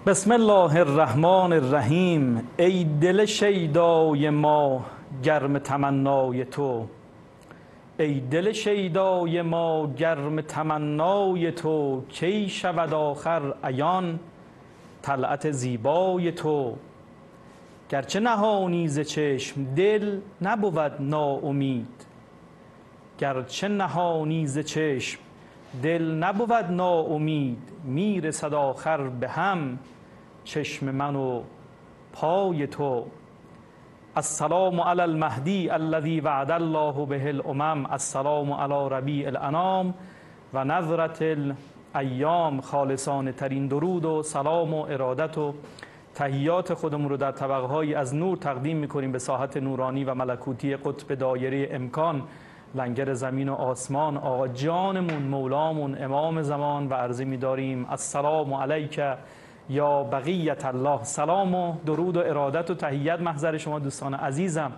بسم الله الرحمن الرحیم. ای دل شیدای ما گرم تمنای تو، ای دل شیدای ما گرم تمنای تو، کی شود آخر عیان طلعت زیبای تو. گرچه نهانی ز چشم دل نبود ناامید، گرچه نهانی ز چشم دل نبود ناامید، میرسد آخر به هم چشم من و پای تو. السلام علی المهدی الذی وعد الله به الامم، السلام علی ربیع الانام و نظرة الایام. خالصانه ترین درود و سلام و ارادت و تحیات خودمون رو در طبقه های از نور تقدیم میکنیم به ساحت نورانی و ملکوتی قطب دایره امکان، لنگر زمین و آسمان، آقا جانمون، مولامون، امام زمان، و عرضه می‌داریم السلام علیک یا بقیت الله. سلام و درود و ارادت و تحیت محضر شما دوستان عزیزم،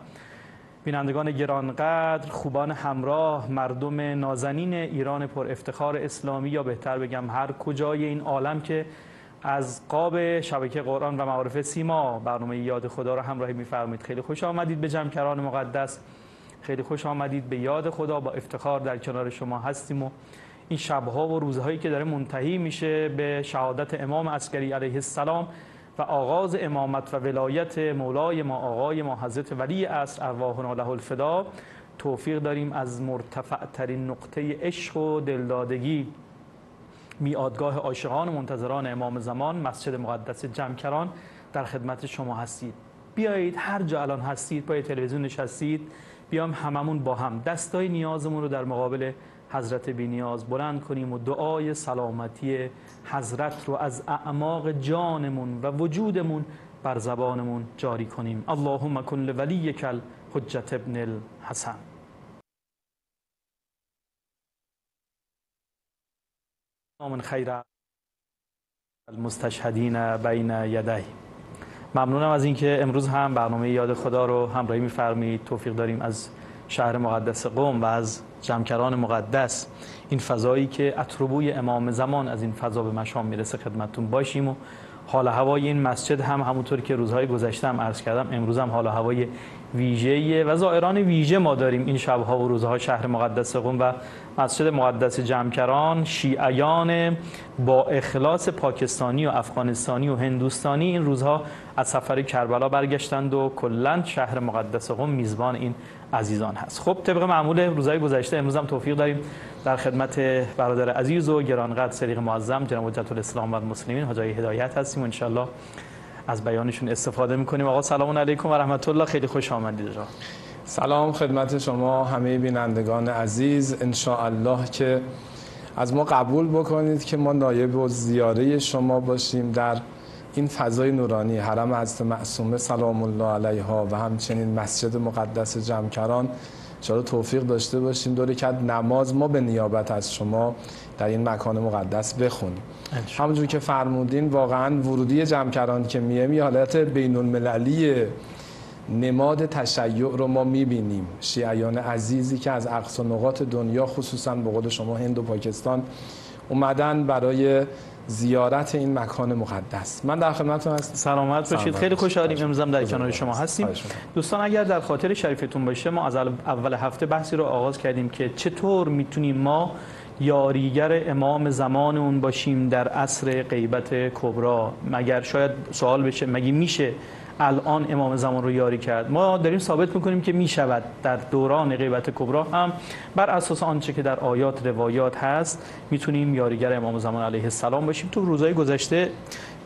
بینندگان گرانقدر، خوبان همراه، مردم نازنین ایران پر افتخار اسلامی، یا بهتر بگم هر کجای این عالم که از قاب شبکه قرآن و معارف سیما برنامه یاد خدا را همراهی می‌فرمایید. خیلی خوش آمدید به جمکران مقدس، خیلی خوش آمدید به یاد خدا. با افتخار در کنار شما هستیم و این شبها و روزهایی که داره منتهی میشه به شهادت امام عسکری علیه السلام و آغاز امامت و ولایت مولای ما آقای ما حضرت ولی عصر ارواحنا له الفدا، توفیق داریم از مرتفع ترین نقطه عشق و دلدادگی، میادگاه عاشقان و منتظران امام زمان، مسجد مقدس جمکران، در خدمت شما هستید. بیایید هر جا الان هستید، پای تلویزیون نشستید، بیام هممون با هم دستای نیازمون رو در مقابل حضرت بی‌نیاز بلند کنیم و دعای سلامتی حضرت رو از اعماق جانمون و وجودمون بر زبانمون جاری کنیم. اللهم کن لولیک الحجة ابن الحسن. من خیر المستشهدین بین یدیه. ممنونم از اینکه امروز هم برنامه یاد خدا رو همراهی می‌فرمایید. توفیق داریم از شهر مقدس قم و از جمکران مقدس، این فضایی که اتروبوی امام زمان از این فضا به مشام میرسه، خدمتتون باشیم. و حال هوای این مسجد هم همونطور که روزهای گذشته هم عرض کردم، امروز هم حال هوای ویژه‌ای و زائران ویژه ما داریم این شب‌ها و روزها. شهر مقدس قم و مسجد مقدس جمکران، شیعیان با اخلاص پاکستانی و افغانستانی و هندوستانی این روزها از سفر کربلا برگشتند و کلاً شهر مقدس قم میزبان این عزیزان هست. خب طبق معمول روزهای گذشته، امروز هم توفیق داریم در خدمت برادر عزیز و گرانقدر صدیق معظم جناب حجت الاسلام و المسلمین حاجی هدایت هستیم و انشالله از بیانشون استفاده میکنیم. آقا سلام علیکم و رحمت الله، خیلی خوش آمدید. سلام خدمت شما همه بینندگان عزیز، انشاءالله که از ما قبول بکنید که ما نایب و زیاره شما باشیم در این فضای نورانی حرم حضرت معصومه سلام الله علیها و همچنین مسجد مقدس جمکران. انشاءالله توفیق داشته باشیم دو رکعت نماز ما به نیابت از شما در این مکان مقدس بخونیم. همونجور که فرمودین واقعا ورودی جمکران که میایم یه حالت بین المللی نماد تشیع رو ما میبینیم. شیعیان عزیزی که از اقصا نقاط دنیا خصوصا به قول شما هند و پاکستان اومدن برای زیارت این مکان مقدس. من در خدمتتون هستم. سلامت باشید. خیلی خوشحالیم امروز هم در کنار شما هستیم. دوستان اگر در خاطر شریفتون باشه، ما از اول هفته بحثی رو آغاز کردیم که چطور میتونیم ما یاریگر امام زمان اون باشیم در عصر غیبت کبری. مگر شاید سوال بشه مگه میشه الان امام زمان رو یاری کرد؟ ما داریم ثابت میکنیم که میشود در دوران غیبت کبری هم بر اساس آنچه که در آیات روایات هست میتونیم یاریگر امام زمان علیه السلام باشیم. تو روزهای گذشته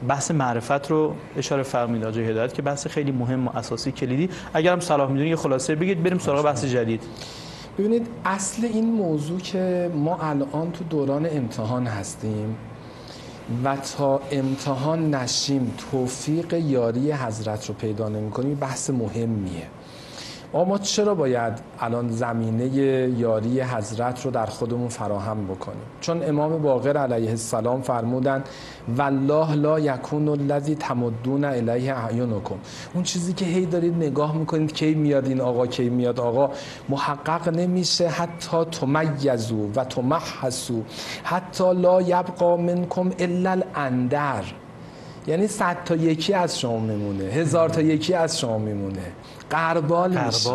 بحث معرفت رو اشاره فرمودید حاجی هدایت که بحث خیلی مهم و اساسی کلیدی. اگرم صلاح میدونید یه خلاصه بگید بریم سراغ بحث جدید. ببینید اصل این موضوع که ما الان تو دوران امتحان هستیم و تا امتحان نشیم توفیق یاری حضرت رو پیدا نمی کنیم، بحث مهمیه. ما چرا باید الان زمینه یاری حضرت رو در خودمون فراهم بکنیم؟ چون امام باقر علیه السلام فرمودن والله لا یکون الذی تمدون الیه اعینکم، اون چیزی که هی دارید نگاه میکنید کی میاد این آقا کی میاد آقا، محقق نمیشه حتی تمیزوا و تمحصوا حتی لا یبقى منکم الا الاندر. یعنی 100 تا یکی از شما میمونه، 1000 تا یکی از شما میمونه، قربال میشه.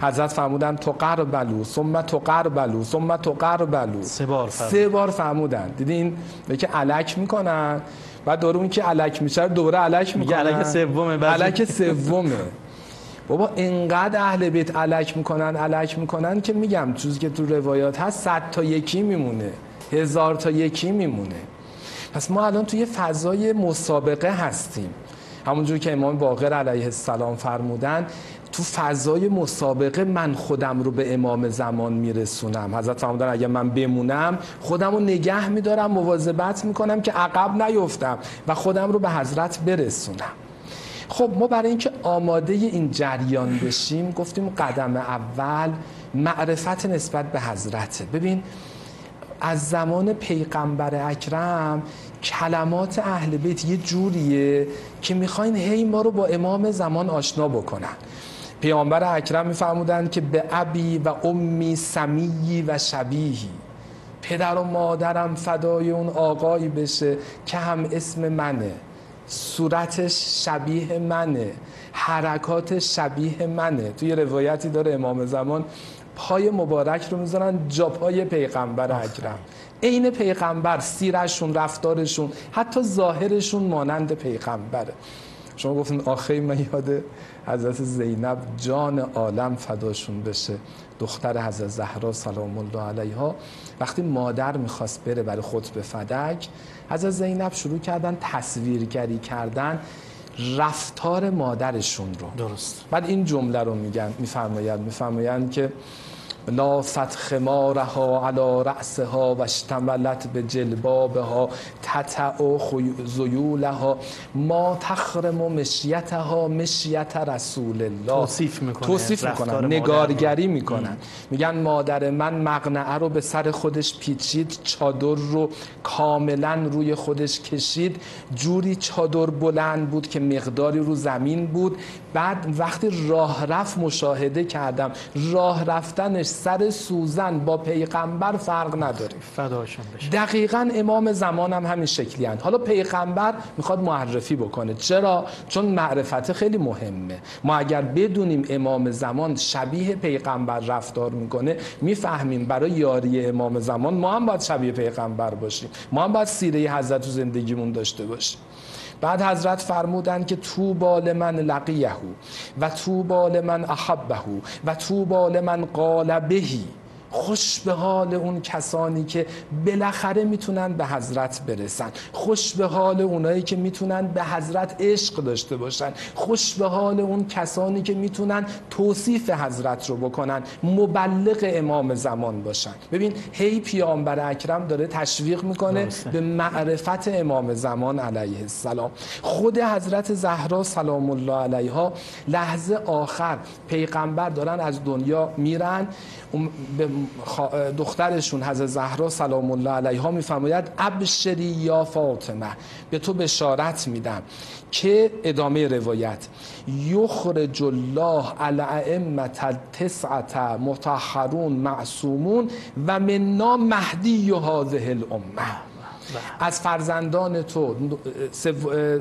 حضرت فرمودن تو قربلو ثم تو قربلو ثم تو قربلو، 3 بار فرمودن. دیدین که الک میکنن، بعد دوره اون که الک میشه دوره الک میکنن، الک سومه، الک سومه. بابا اینقدر اهل بیت الک میکنن که میگم چیزی که تو روایات هست 100 تا یکی میمونه، 1000 تا یکی میمونه. پس ما الان توی فضای مسابقه هستیم، همونجور که امام باقر علیه السلام فرمودن تو فضای مسابقه من خودم رو به امام زمان میرسونم. حضرت فرمودن اگه من بمونم خودم رو نگه میدارم، مواظبت میکنم که عقب نیفتم و خودم رو به حضرت برسونم. خب ما برای اینکه آماده این جریان بشیم گفتیم قدم اول معرفت نسبت به حضرته. ببین از زمان پیغمبر اکرم کلمات اهل بیت یه جوریه که میخواین هی ما رو با امام زمان آشنا بکنن. پیامبر اکرم میفرمودن که به ابی و امی سمیی و شبیهی، پدر و مادرم فدای اون آقایی بشه که هم اسم منه، صورتش شبیه منه، حرکات شبیه منه. توی روایتی داره امام زمان پای مبارک رو میذارن جا پای پیغمبر اکرم، عین پیغمبر، سیرشون، رفتارشون، حتی ظاهرشون مانند پیغمبره. شما گفتین آخه من یاد حضرت زینب جان عالم فداشون بشه، دختر حضرت زهرا سلام الله علیها، وقتی مادر میخواست بره برای خطبه فدک، حضرت زینب شروع کردن تصویرگری کردن رفتار مادرشون رو. درست. بعد این جمله رو میفرمایند که لافت خمارها علی رأسها و اشتملت به جلبابها تتع زیولها ما تخرم مشیتها مشیت رسول الله. توصیف میکنن، نگارگری میکنن. میگن مادر من مقنعه رو به سر خودش پیچید، چادر رو کاملا روی خودش کشید، جوری چادر بلند بود که مقداری رو زمین بود. بعد وقتی راه رفت مشاهده کردم راه رفتنش سر سوزن با پیغمبر فرق نداره. فداشون بشه. دقیقاً امام زمان هم همین شکلی هست. حالا پیغمبر میخواد معرفی بکنه. چرا؟ چون معرفت خیلی مهمه. ما اگر بدونیم امام زمان شبیه پیغمبر رفتار میکنه، میفهمیم برای یاری امام زمان ما هم باید شبیه پیغمبر باشیم، ما هم باید سیره حضرت تو زندگیمون داشته باشیم. بعد حضرت فرمودن که طوبی لمن لقیه و طوبی لمن احبه و طوبی لمن قال بهی. خوش به حال اون کسانی که بالاخره میتونن به حضرت برسن، خوش به حال اونایی که میتونن به حضرت عشق داشته باشن، خوش به حال اون کسانی که میتونن توصیف حضرت رو بکنن، مبلغ امام زمان باشن. ببین هی پیامبر اکرم داره تشویق میکنه به معرفت امام زمان علیه السلام. خود حضرت زهرا سلام الله علیها لحظه آخر پیغمبر دارن از دنیا میرن، به دخترشون حضرت زهرا سلام الله علیها میفرماید ابشری یا فاطمه، به تو بشارت میدم که ادامه روایت یخرج الله الائمه التسعه مطهرون معصومون و منا مهدی هذه الامه. از فرزندان تو،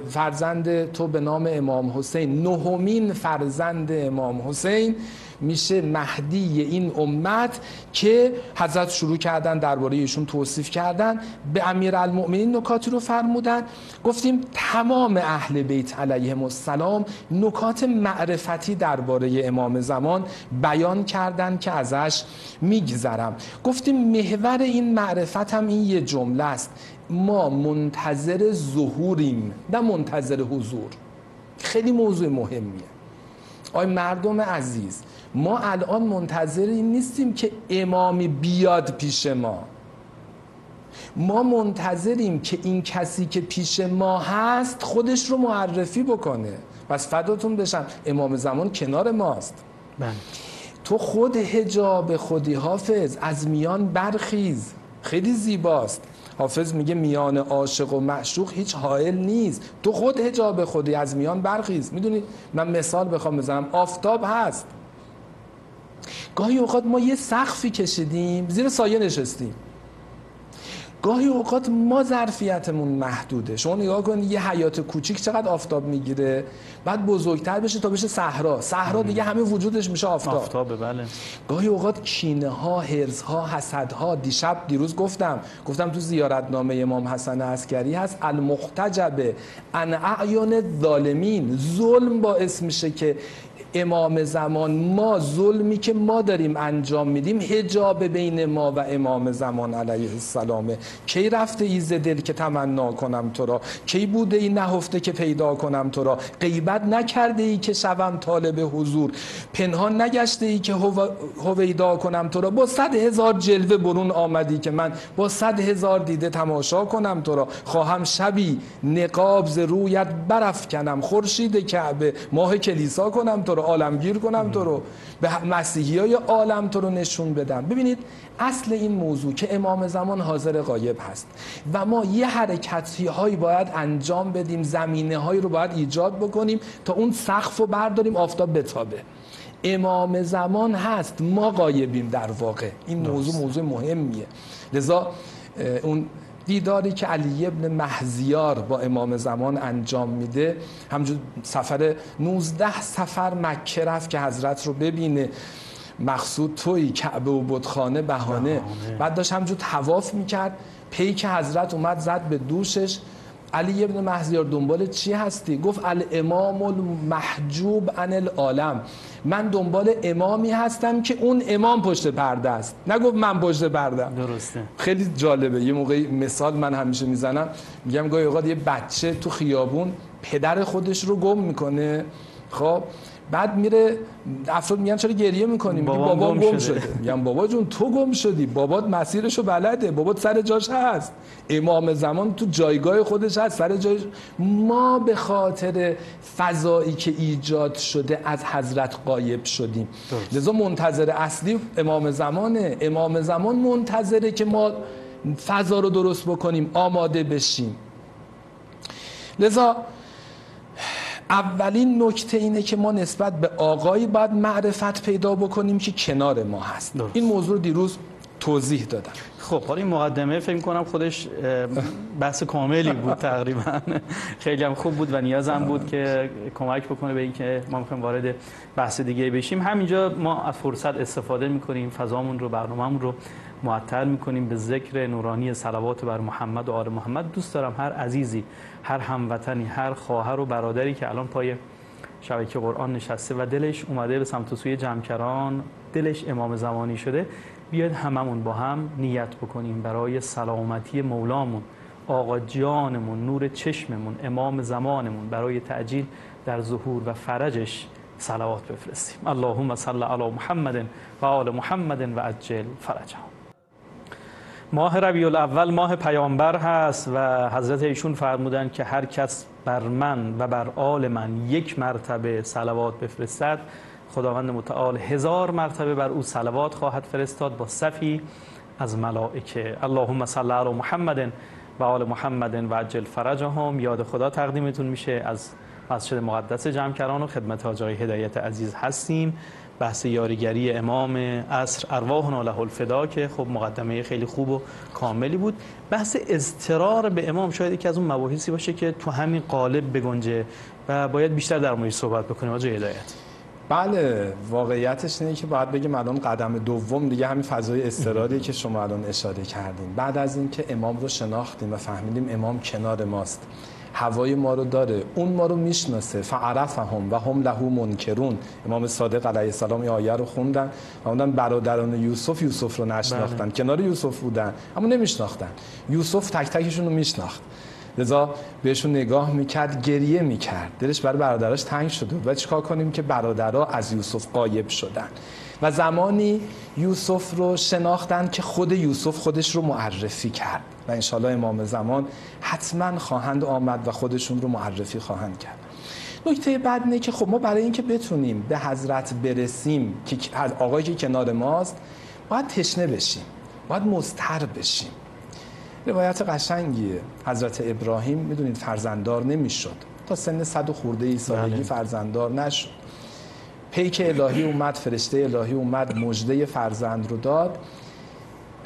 فرزند تو به نام امام حسین، نهمین فرزند امام حسین میشه مهدی این امت که حضرت شروع کردن درباره ایشون توصیف کردن. به امیرالمؤمنین نکاتی رو فرمودن. گفتیم تمام اهل بیت علیهم السلام نکات معرفتی درباره امام زمان بیان کردن که ازش میگذرم. گفتیم محور این معرفت هم این یه جمله است: ما منتظر ظهوریم نه منتظر حضور. خیلی موضوع مهمیه. آی مردم عزیز، ما الان منتظر این نیستیم که امامی بیاد پیش ما. ما منتظریم که این کسی که پیش ما هست خودش رو معرفی بکنه. پس فداتون بشم، امام زمان کنار ماست. بله. تو خود حجاب خودی حافظ از میان برخیز. خیلی زیباست. حافظ میگه میان عاشق و معشوق هیچ حائل نیست. تو خود حجاب خودی از میان برخیز. میدونی من مثال بخوام بزنم، آفتاب هست. گاهی اوقات ما یه سقفی کشیدیم، زیر سایه نشستیم. گاهی اوقات ما ظرفیتمون محدوده. شما نگاه کنید یه حیات کوچیک چقدر آفتاب میگیره، بعد بزرگتر بشه تا بشه صحرا دیگه همه وجودش میشه آفتاب. بله. گاهی اوقات کینه ها، حرص ها، حسد ها. دیروز گفتم تو زیارتنامه امام حسن عسکری هست المحتجب عن اعین الظالمین، ظلم باعث میشه که امام زمان، ما ظلمی که ما داریم انجام میدیم حجاب بین ما و امام زمان علیه السلامه. کی رفته ای ز دل که تمنا کنم تو را، کی بوده ای نهفته که پیدا کنم تو را، غیبت نکرده ای که شوم طالب حضور، پنهان نگشته ای که هویدا کنم تو را، با 100,000 جلوه برون آمدی که من با 100,000 دیده تماشا کنم تو را، خواهم شبی نقاب ز رویت برافکنم، خورشید کعبه ماه کلیسا کنم تو را، عالمگیر کنم تو رو، به مسیحیای عالم تو رو نشون بدم. ببینید اصل این موضوع که امام زمان حاضر غایب هست و ما یه حرکتی هایی باید انجام بدیم، زمینه هایی رو باید ایجاد بکنیم تا اون سقف رو برداریم آفتاب بتابه. امام زمان هست، ما غایبیم در واقع. این موضوع مهمیه. لذا اون دیداری که علی ابن مهزیار با امام زمان انجام میده، همجور سفر 19 سفر مکه رفت که حضرت رو ببینه، مقصود توی کعبه و بتخانه بهانه. بعد داشت همجور طواف میکرد، پیک حضرت اومد زد به دوشش. علی ابن مهزیار دنبال چی هستی؟ گفت الامام المحجوب عن العالم، من دنبال امامی هستم که اون امام پشت پرده است، نگفت من پشت پرده. درسته. خیلی جالبه. یه موقعی مثال من همیشه میزنم، میگم گاهی اوقات یه بچه تو خیابون پدر خودش رو گم میکنه، خب بعد میره، افراد میگن چرا گریه میکنی؟ میگه بابا گم شده. میگم بابا جون تو گم شدی، بابات مسیرشو بلده، بابات سر جاش هست، امام زمان تو جایگاه خودش هست، سر جایش. ما به خاطر فضایی که ایجاد شده از حضرت غایب شدیم. لذا منتظر اصلی امام زمانه. امام زمان منتظره که ما فضا رو درست بکنیم، آماده بشیم. لذا اولین نکته اینه که ما نسبت به آقایی باید معرفت پیدا بکنیم که کنار ما هست. این موضوع رو دیروز توضیح دادم. خب حالا این مقدمه فکر کنم خودش بحث کاملی بود تقریبا. خیلی هم خوب بود و نیازم بود که کمک بکنه به این که ما میخوایم وارد بحث دیگه بشیم. همینجا ما از فرصت استفاده میکنیم، فضامون رو، برنامه‌مون رو معطر میکنیم به ذکر نورانی صلوات بر محمد و آل محمد. دوست دارم هر عزیزی، هر هموطنی، هر خواهر و برادری که الان پای شبکه قرآن نشسته و دلش اومده به سمت و سوی جمکران، دلش امام زمانی شده، بیاید هممون با هم نیت بکنیم برای سلامتی مولامون، آقا جانمون، نور چشممون، امام زمانمون، برای تعجیل در ظهور و فرجش صلوات بفرستیم. اللهم صل علی محمد و آل محمد و عجل فرجهم. ماه ربیع الاول ماه پیامبر هست و حضرت ایشون فرمودن که هر کس بر من و بر آل من 1 مرتبه صلوات بفرستد، خداوند متعال 1000 مرتبه بر او صلوات خواهد فرستاد با صفی از ملائکه. اللهم صل علی محمد و آل محمد و عجل فرجهم. یاد خدا تقدیمتون میشه از مسجد مقدس جمکران و خدمت حاج آقای هدایت عزیز هستیم. بحث یاریگری امام عصر ارواحنا له الفدا که خب مقدمه خیلی خوب و کاملی بود. بحث اضطرار به امام شاید یکی از اون مباحثی باشه که تو همین قالب بگنجه و باید بیشتر در موردش صحبت بکنیم. حاج هدایت. بله، واقعیتش اینه که باید بگیم الان قدم دوم دیگه همین فضای اضطراریه که شما الان اشاره کردیم. بعد از اینکه امام رو شناختیم و فهمیدیم امام کنار ماست، هوای ما رو داره، اون ما رو میشناسه، فعرفهم و هم له منکرون. امام صادق علیه السلام این آیه رو خوندن و اونم برادران یوسف رو نشناختن. کنار یوسف بودن اما نمیشناختن. یوسف تک تکشون رو میشناخت، لذا بهشون نگاه میکرد، گریه میکرد، دلش برای برادراش تنگ شده و چیکار کنیم که برادرها از یوسف غایب شدن و زمانی یوسف رو شناختن که خود یوسف خودش رو معرفی کرد و انشالله امام زمان حتما خواهند آمد و خودشون رو معرفی خواهند کرد. نکته بعد اینه که خب ما برای اینکه بتونیم به حضرت برسیم که آقایی که کنار ماست، باید تشنه بشیم، باید مضطر بشیم. روایت قشنگیه. حضرت ابراهیم میدونید فرزنددار نمیشد، تا سن 100 خورده سالگی فرزنددار نشد. پیک الهی اومد، فرشته الهی اومد، مژده فرزند رو داد.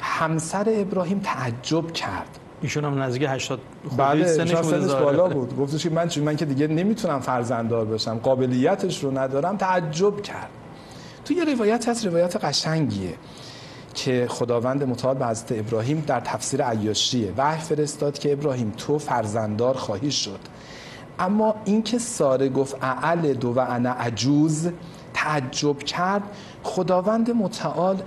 همسر ابراهیم تعجب کرد. ایشون هم نزدیک 80 بله سنش بالا بود. گفتش که من که دیگه نمیتونم فرزنددار باشم، قابلیتش رو ندارم. تعجب کرد. تو یه روایت هست، روایت قشنگیه که خداوند متعال به حضرت ابراهیم در تفسیر عیاشیه وحی فرستاد که ابراهیم تو فرزنددار خواهی شد، اما این که ساره گفت اعلد و انا عجوز تعجب کرد. خداوند متعال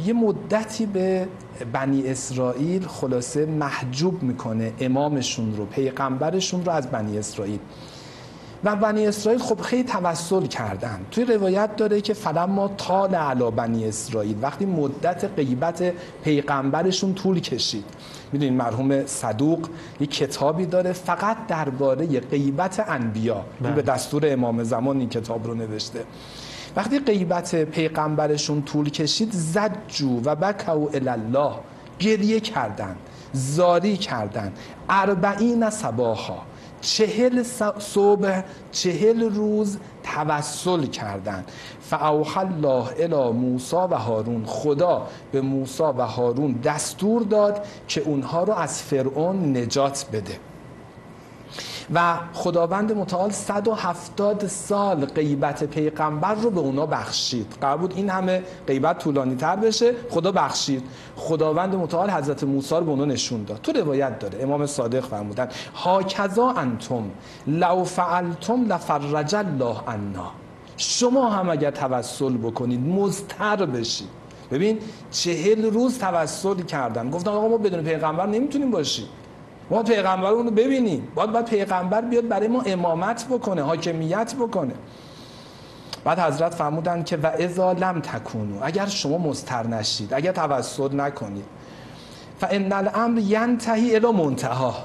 یه مدتی به بنی اسرائیل خلاصه محجوب میکنه امامشون رو، پیغمبرشون رو از بنی اسرائیل. و بنی اسرائیل خب خیلی توسل کردن. توی روایت داره که فلما طال علی بنی اسرائیل، وقتی مدت غیبت پیغمبرشون طول کشید. میدونین مرحوم صدوق یک کتابی داره فقط درباره غیبت انبیا، این به دستور امام زمان این کتاب رو نوشته. وقتی غیبت پیغمبرشون طول کشید زجوا و بکوا الی الله، گریه کردن، زاری کردن 40 صباحا، 40 صبح 40 روز توسل کردن. فاوحی الله الی موسی و هارون، خدا به موسی و هارون دستور داد که اونها رو از فرعون نجات بده. و خداوند متعال 170 سال غیبت پیغمبر رو به اونا بخشید. قرار بود این همه غیبت طولانی تر بشه، خدا بخشید. خداوند متعال حضرت موسی رو به اونا نشون داد. تو روایت داره امام صادق فرمودن هاکذا انتم لو فعلتم لفرج الله عنا، شما هم اگر توسل بکنید مضطر بشید. ببین 40 روز توسل کردن، گفتن آقا ما بدون پیغمبر نمیتونیم باشیم، ما پیغمبرمون رو ببینیم، باید پیغمبر بیاد برای ما امامت بکنه، حاکمیت بکنه. بعد حضرت فرمودن که و اذا لم تکونوا، اگر شما مضطر نشید، اگر توسل نکنید، فان الامر ینتهی الی منتها،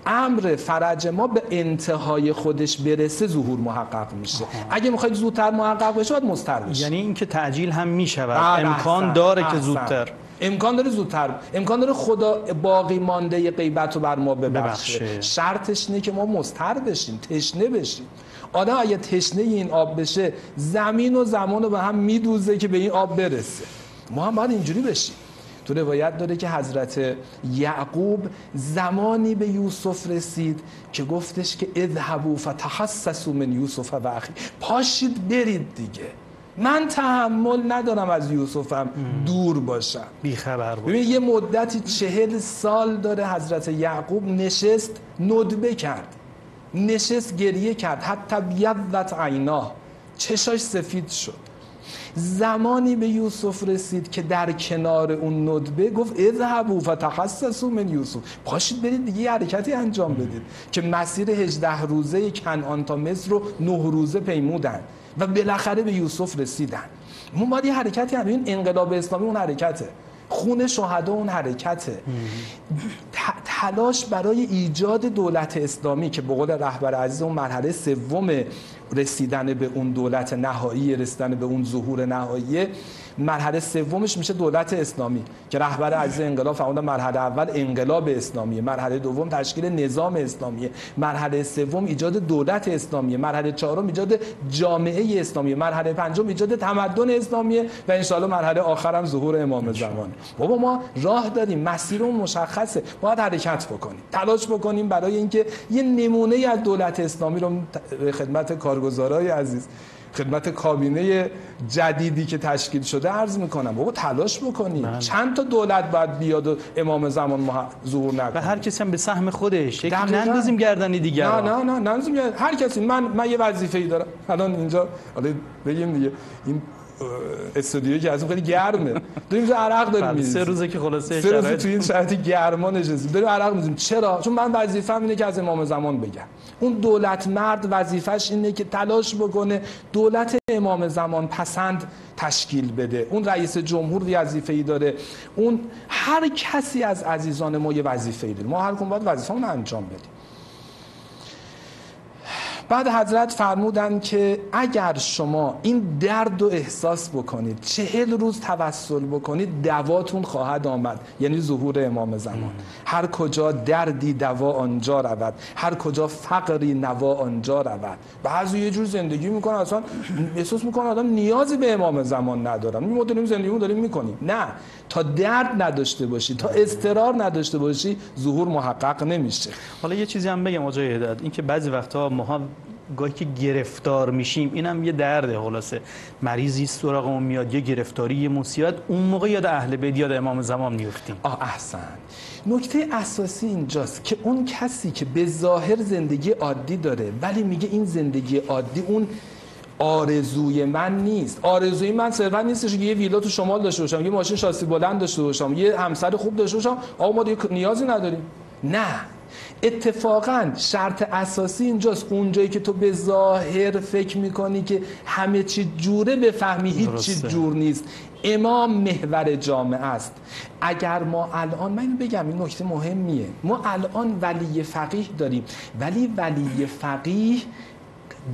امر فرج ما به انتهای خودش برسه ظهور محقق میشه. اگه میخواید زودتر محقق بشه باید مضطر بشید. یعنی اینکه تعجیل هم میشود، امکان داره که زودتر، امکان داره زودتر، امکان داره خدا باقی مانده غیبت رو بر ما ببخشه. شرطش اینه که ما مضطر بشیم، تشنه بشیم. آدم اگه تشنه این آب بشه زمین و زمان رو به هم میدوزه که به این آب برسه. ما هم باید اینجوری بشیم. تو روایت داره که حضرت یعقوب زمانی به یوسف رسید که گفتش که اذهبوا فتحسسوا من یوسف و اخی، پاشید برید دیگه، من تحمل ندارم از یوسفم دور باشم، بیخبر بود. ببین یه مدتی 40 سال داره حضرت یعقوب نشست ندبه کرد، نشست گریه کرد، حتی بیضت عیناه، چشاش سفید شد. زمانی به یوسف رسید که در کنار اون ندبه گفت اذهبوا فتحسسوا من یوسف، پاشید برید دیگه یه حرکتی انجام بدید، که مسیر 18 روزه کنعان تا مصر رو 9 روزه پیمودن و بالاخره به یوسف رسیدن. ما باید یه حرکتی هم، این انقلاب اسلامی اون حرکته، خون شهدا اون حرکته، تلاش برای ایجاد دولت اسلامی که به قول رهبر عزیز اون مرحله سوم رسیدن به اون دولت نهایی، رسیدن به اون ظهور نهایی، مرحله سومش میشه دولت اسلامی که رهبر عزیز انقلاب فرمودن مرحله اول انقلاب اسلامی، مرحله دوم تشکیل نظام اسلامی، مرحله سوم ایجاد دولت اسلامی، مرحله چهارم ایجاد جامعه اسلامی، مرحله پنجم ایجاد تمدن اسلامی و ان شاءالله مرحله آخرم ظهور امام زمان. بابا ما راه داریم، مسیرمون مشخصه، باید حرکت بکنیم، تلاش بکنیم برای اینکه یه نمونه از دولت اسلامی رو خدمت کارگزارای عزیز، خدمت کابینه جدیدی که تشکیل شده عرض میکنم. بابا تلاش بکنیم. چند تا دولت باید بیاد و امام زمان ظهور نکنه و هر کسی هم به سهم خودش، یکی نندازیم گردن دیگر. نه نندازیم گردن هر کسی. من یه وظیفه‌ای دارم الان اینجا، حالا بگیم دیگه این استودیویی که از اون خیلی گرمه، داریم عرق داریم می‌ریزیم، 3 روزه که خلاصه 3 روز تو این شرایط گرما نشستیم داریم عرق می‌ریزیم. چرا؟ چون من وظیفه‌م اینه که از امام زمان بگم. اون دولت مرد وظیفش اینه که تلاش بکنه دولت امام زمان پسند تشکیل بده. اون رئیس جمهور وظیفه‌ای داره، اون هر کسی از عزیزان ما یه وظیفه‌ای داره. ما هر کدوم باید وظیفه‌مون انجام بدیم. بعد حضرت فرمودن که اگر شما این درد رو احساس بکنید 40 روز توسل بکنید دواتون خواهد آمد، یعنی ظهور امام زمان. هر کجا دردی دوا آنجا رود، هر کجا فقری نوا آنجا رود. بعضی یه جور زندگی میکنن اصلا احساس میکنن آدم نیازی به امام زمان ندارن، ما داریم زندگیمون داریم میکنیم. نه، تا درد نداشته باشی، تا اضطرار نداشته باشی، ظهور محقق نمیشه. حالا یه چیزی هم بگم آقای هدایت، این که بعضی وقتا ما گاهی که گرفتار میشیم، اینم یه درده. خلاصه مریضی سراغمون میاد، یه گرفتاری، یه مصیبت، اون موقع یاد اهل بیت، یاد امام زمان میافتیم. احسن. نکته اساسی اینجاست که اون کسی که به ظاهر زندگی عادی داره ولی میگه این زندگی عادی اون آرزوی من نیست. آرزوی من صرفا نیستش که یه ویلا تو شمال داشته باشم، یه ماشین شاسی بلند داشته باشم، یه همسر خوب داشته باشم، آقا ما دیگه نیازی نداریم. نه، اتفاقا شرط اساسی اینجاست اونجایی که تو به ظاهر فکر میکنی که همه چی جوره بفهمی هیچ چیز جور نیست. امام محور جامعه است. اگر ما الان، من بگم این نکته مهمیه، ما الان ولی فقیه داریم، ولی ولی فقیه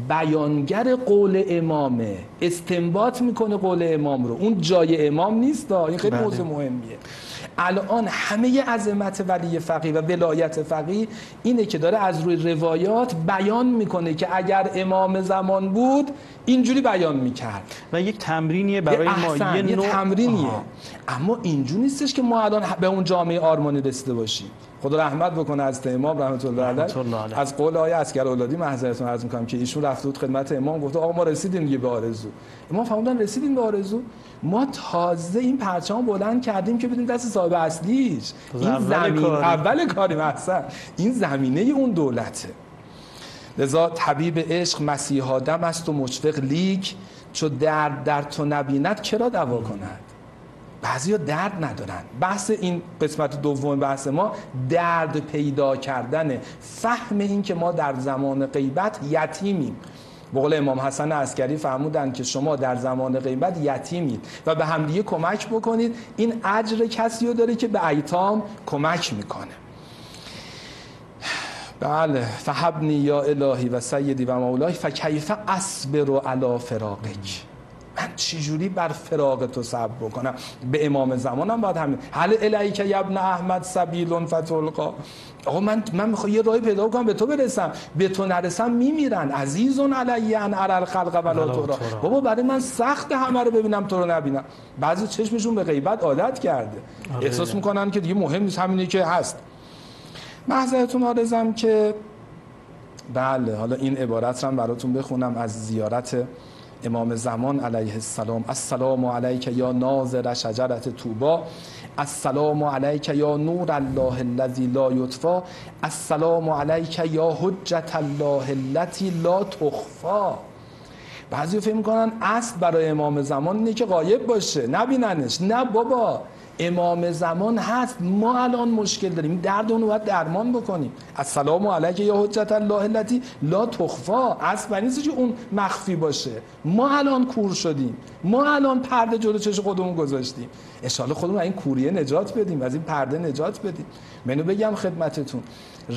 بیانگر قول امامه، استنباط میکنه قول امام رو، اون جای امام نیست. این خیلی موضوع مهمیه. الان همه عظمت ولی فقیه و ولایت فقیه اینه که داره از روی روایات بیان میکنه که اگر امام زمان بود اینجوری بیان میکرد و یک تمرینیه برای ما، یه تمرینیه. اما اینجوری نیستش که ما الان به اون جامعه آرمانی رسیده باشیم. خدا رحمت بکنه از امام رحمت الله علیه. از قول آیه عسکر اولادی محضرتون عرض میکنم که ایشون رفته بود خدمت امام، گفته آقا ما رسیدیم دیگه به آرزو. امام فرمودن رسیدیم به آرزو؟ ما تازه این پرچم بلند کردیم که بدیم دست صاحب اصلیش. این زمین اول کاری مثلا این زمینه اون دولته. لذا طبیب عشق مسیح آدم است و مشفق لیک، چو درد در تو نبیند کرا دوا کند. بعضیا درد ندارن. بحث این قسمت دوم بحث ما درد پیدا کردن، فهم این که ما در زمان غیبت یتیمیم. به قول امام حسن عسکری فرمودن که شما در زمان غیبت یتیمید و به همدیگه کمک بکنید. این اجر کسی رو داره که به ایتام کمک میکنه. بله، فحبنی یا الهی و سیدی و مولای فکیف اصبر علی فراقک. من چجوری بر فراق تو صبر بکنم؟ به امام زمانم باید همین. هل الیک یا ابن احمد سبیل فتلقا. آقا من میخوام یه راهی پیدا کنم به تو برسم، به تو نرسم میمیرن. عزیزون علی ان اری الخلق ولا ترا. بابا برای من سخت همه رو ببینم تو رو نبینم. بعضی چشمشون به غیبت عادت کرده، احساس میکنن که دیگه مهم نیست، همینی که هست. محضرتون عارضم که بله، حالا این عبارت رو براتون بخونم از زیارت امام زمان علیه السلام. السلام علیک یا ناظر شجرت طوبی، السلام علیک یا نور الله الذی لا یطفی، السلام علیک یا حجت الله التي لا تخفی. بعضی فکر میکنن اصل برای امام زمان اینه که غایب باشه، نبیننش. نه بابا، امام زمان هست. ما الان مشکل داریم، درد اون رو باید درمان بکنیم. السلام علیک یا حجت الله التي لا تخفی. اصلا نیست که اون مخفی باشه. ما الان کور شدیم، ما الان پرده جلو چشم خودمون گذاشتیم. ان شاءالله خودمون از این کوریه نجات بدیم، از این پرده نجات بدیم. منو بگم خدمتتون،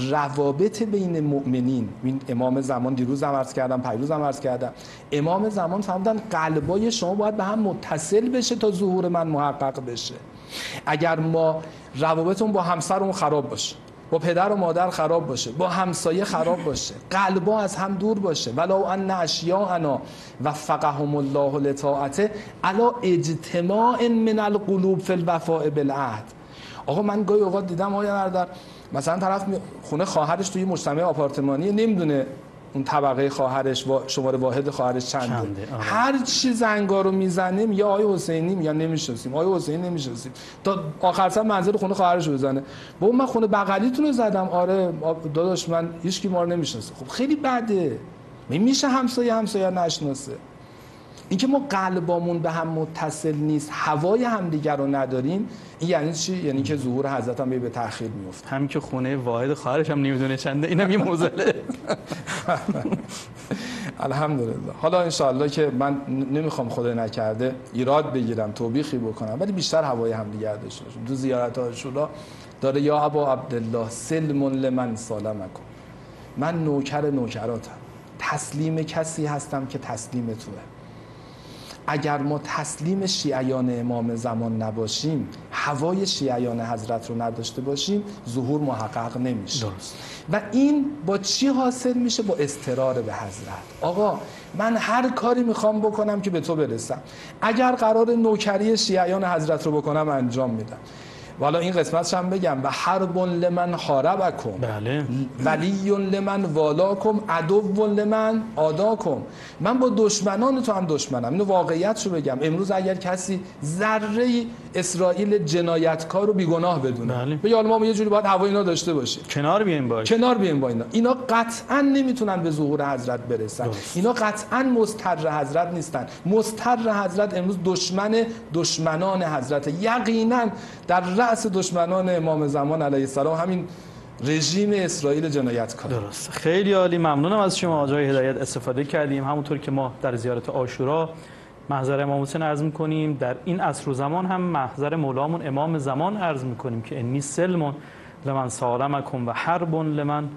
روابط بین مؤمنین، این امام زمان دیروز هم عرض کردم، پیروز هم عرض کردم، امام زمان فهمیدن قلبای شما باید به هم متصل بشه تا ظهور من محقق بشه. اگر ما روابطمون با همسرمون خراب باشه، با پدر و مادر خراب باشه، با همسایه خراب باشه، قلبا از هم دور باشه، ولو ان اشیاءنا وفقهم الله لطاعته علی اجتماع من القلوب فی الوفاء بالعهد. آقا من گاهی اوقات دیدم آقا در مثلا طرف خونه خواهرش توی مجتمع آپارتمانی نمیدونه اون طبقه خواهرش شماره واحد خواهرش چنده. هر چی زنگا رو میزنیم یا آقای حسینی یا نمیشناسیم، آقای حسینی نمیشناسیم، تا آخر سر منزل خونه خواهرش رو بزنه. بابا من خونه بغلیتون رو زدم. آره داداش من هیچ کی ما رو نمیشناسه. خب خیلی بده. میشه همسایه نشناسه. اینکه ما قلبامون به هم متصل نیست، هوای همدیگر رو نداریم، این یعنی چی؟ یعنی که ظهور حضرت هم به تأخیر میفته. همین که خونه واحد خواهرش هم نمیدونه چنده، اینم یه موزله. الحمدلله. حالا انشاءالله که من نمیخوام خدای نکرده ایراد بگیرم، توبیخی بکنم، ولی بیشتر هوای همدیگر داشته باشیم. تو زیارت عاشورا داره یا ابا عبدالله سلم لمن سالمکم، من نوکراتم، تسلیم کسی هستم که تسلیم توه. اگر ما تسلیم شیعیان امام زمان نباشیم، هوای شیعیان حضرت رو نداشته باشیم، ظهور محقق نمیشه. درست. و این با چی حاصل میشه؟ با اضطرار به حضرت. آقا من هر کاری میخوام بکنم که به تو برسم، اگر قرار نوکری شیعیان حضرت رو بکنم انجام میدم. والا این قسمتش هم بگم: و حرب لمن حاربکم، بله، ولی لمن والاکم، عدو لمن عاداکم. من با دشمنان تو هم دشمنم. اینو واقعیت رو بگم. امروز اگر کسی ذره اسرائیل جنایتکار رو بیگناه بدونه، بله، بگه ما یه جوری باید هوای اینا داشته باشیم، کنار بیایم باش، کنار بیایم با اینا قطعا نمیتونن به ظهور حضرت برسن. درست. اینا قطعا مستر حضرت نیستن. مستر حضرت امروز دشمنان حضرت. یقینا در رأس دشمنان امام زمان علیه السلام همین رژیم اسرائیل جنایتکار. درست. خیلی عالی، ممنونم از شما آقای هدایت. استفاده کردیم. همونطور که ما در زیارت عاشورا محضر امام حسین عرض می‌کنیم، در این عصر و زمان هم محضر مولامون امام زمان عرض می‌کنیم که انی سلم لمن سالمکم و حرب لمن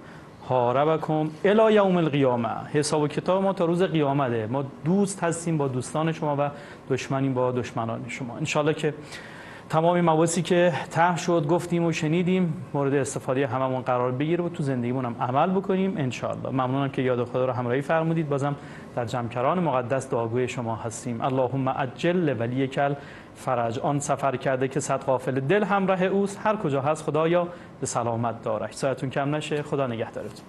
حاربکم الی یوم القیامه. حساب و کتاب ما تا روز قیامته. ما دوست هستیم با دوستان شما و دشمنیم با دشمنان شما. انشالله که تمامی مباحثی که طرح شد، گفتیم و شنیدیم مورد استفاده هممون قرار بگیره و تو زندگیمون هم عمل بکنیم انشالله. ممنونم که یاد خدا رو همراهی فرمودید. بازم در جمکران مقدس دعاگوی شما هستیم. اللهم عجل ولیک الفرج. آن سفر کرده که صد قافله دل همراه اوست، هر کجا هست خدایا به سلامت دارش. سایتون کم نشه. خدا نگهدارتون.